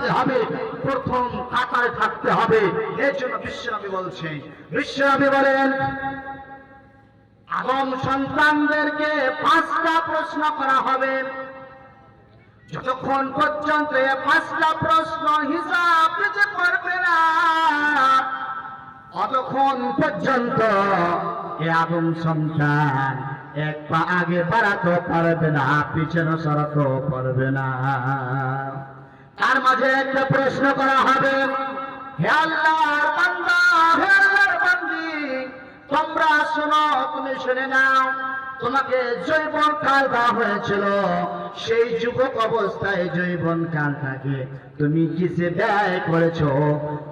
থাকতে হবে, প্রথম কাতারে থাকতে হবে। এর জন্য বিশ্বনবী বলছেন, বিশ্বনবী বলেন আদম সন্তানদেরকে 5টা প্রশ্ন করা হবে। যতক্ষণ পর্যন্ত এই 5টা প্রশ্ন হিসাব দিতে পারবে না, ততক্ষণ পর্যন্ত এ আদম সন্তান এক পা আগে বাড়াতে পারবে না, পিছনে সরাতে পারবে না। তার মাঝে একটা প্রশ্ন করা হবে, হে আল্লাহর বান্দা, হে আল্লাহর বান্দি, তোমরা শোনো, তুমি শুনে নাও। তোমাকে যৌবন কাল দেওয়া হয়েছিল, সেই যুবক অবস্থায় যৌবন কালটাকে তুমি কিসে ব্যয় করেছো?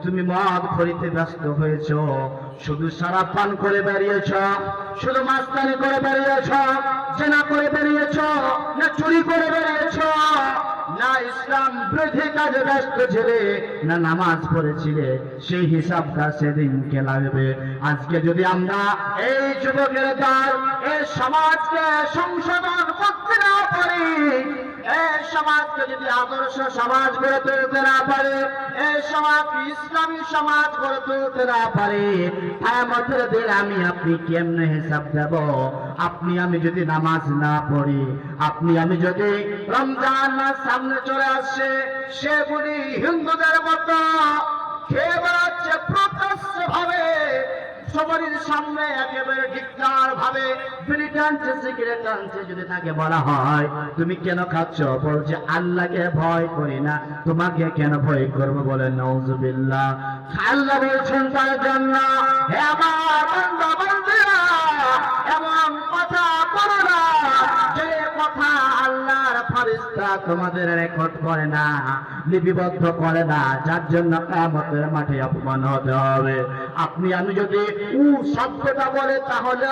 তুমি মদ খরিতে ব্যস্ত হয়েছ, শুধু সারা পান করে বেরিয়েছ, শুধু মাস্তানি করে বেরিয়েছ, জেনা করে বেরিয়েছ, না চুরি করে বেরিয়েছ, না ইসলাম বিরোধী কাজে ব্যস্ত ছিলে, না নামাজ পড়েছিলে? সেই হিসাবটা সেদিনকে লাগবে। আজকে যদি আমরা এই যুবকের দল, এই সমাজকে সংশোধন করতে না পারি, এই সমাজকে যদি আদর্শ সমাজ গড়ে তুলতে না পারে, এই সমাজ ইসলামী সমাজ গড়ে তুলতে না পারে, কিয়ামতের দিন আমি আপনি কেমনে হিসাব দেব? আপনি আমি যদি নামাজ না পড়ি, আপনি আমি যদি রমজান মাস সামনে চলে আসছে, সেগুলি হিন্দুদের মতো খেয়ে বেড়াচ্ছে প্রত্যক্ষ ভাবে, সবার সামনে একেবারে ধিক্কার ভাবে বিড়ি টানছে, সিগারেট টানছে। যদি তাকে বলা হয় তুমি কেন খাচ্ছ, বলছে আল্লাহকে ভয় করি না, তোমাকে কেন ভয় করবো? বলে নাউজুবিল্লাহ। আল্লাহ বলছেন তার জন্য, হে আমার বান্দা বান্দিরা, এমন কথা করো না যে কথা আল্লাহর ফেরেশতা তোমাদের রেকর্ড করে না, লিপিবদ্ধ করে না, যার জন্য কিয়ামতের মাঠে অপমান হতে হবে। আপনি আমি যদি উ শব্দটা বলে, তাহলে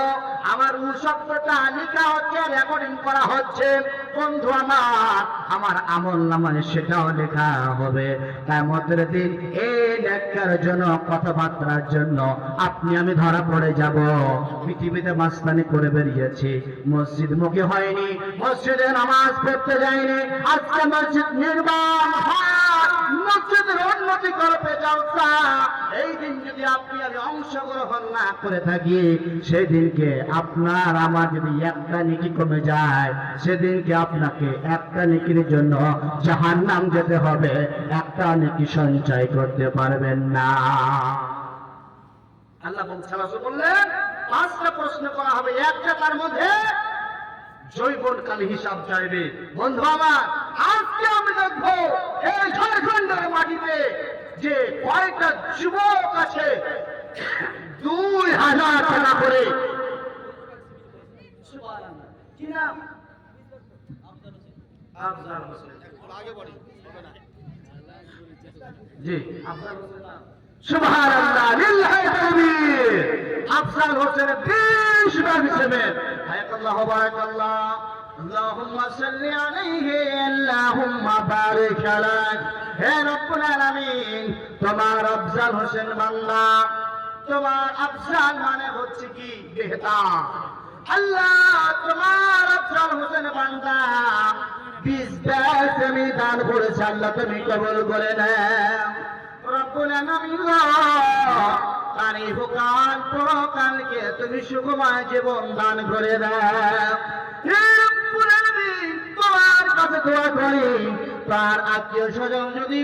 আমার উ শব্দটা লেখা হচ্ছে, রেকর্ডিং করা হচ্ছে। বন্ধু আমার আমল নামায় সেটাও লেখা হবে। কিয়ামতের দিন এই নেককার জন্য, কথাবার্তার জন্য আপনি আমি ধরা পড়ে যাব। পৃথিবীতে মাস্তানি করে বেরিয়েছি, মসজিদ মুখী হয়নি, মসজিদে নামাজ পড়তে যায়নি, আজকে মসজিদ নির্মাণ হয়, মসজিদের উন্নতি করবে জলসা। এই দিন যদি আপনি আমি অংশগ্রহণ না করে থাকি, সেদিনকে আপনার আমার যদি একটা নেকি কমে যায়, সেদিনকে আপনাকে একটা নেকির জন্য জাহান্নাম যেতে হবে, একটা নেকি সঞ্চয় করতে পারবেন না। আল্লাহ বললেন 5টা প্রশ্ন করা হবে, একটা তার মধ্যে যৌবনকাল হিসাব চাইবে। বন্ধু আমার, আজকে আমি দেখবো এই ঝাড়খণ্ডের মাটিতে যে কয়েকটা যুবক আছে 2000 টাকা করে, কি নাম? আফজাল হোসেন। জি, আফজাল হোসেন। সুবহানাল্লাহ, লিল্লাহি তাকবীর। আফজাল হোসেন 20 বার হিসেবে হায়াকাল্লাহু বারাকাল্লাহ, আল্লাহুম্মা সাল্লি আলাইহি, আল্লাহুম্মা বারিক আলাইহি। হে রব্বুল আলামিন, তোমার আফজাল হোসেন বান্দা, তোমার আফজাল মানে হচ্ছে কি বেহতার। আল্লাহ, তোমার আফজাল হোসেন বান্দা 20 বার তুমি দান করেছে, আল্লাহ তুমি কবুল করে নাও। রব্বুল আলামিন, তার ইহকাল পরকালকে তুমি সুখময় জীবন দান করে দাও। হে রব্বুল আলামিন, তোমার কাছে দোয়া করি, তার আত্মীয় স্বজন যদি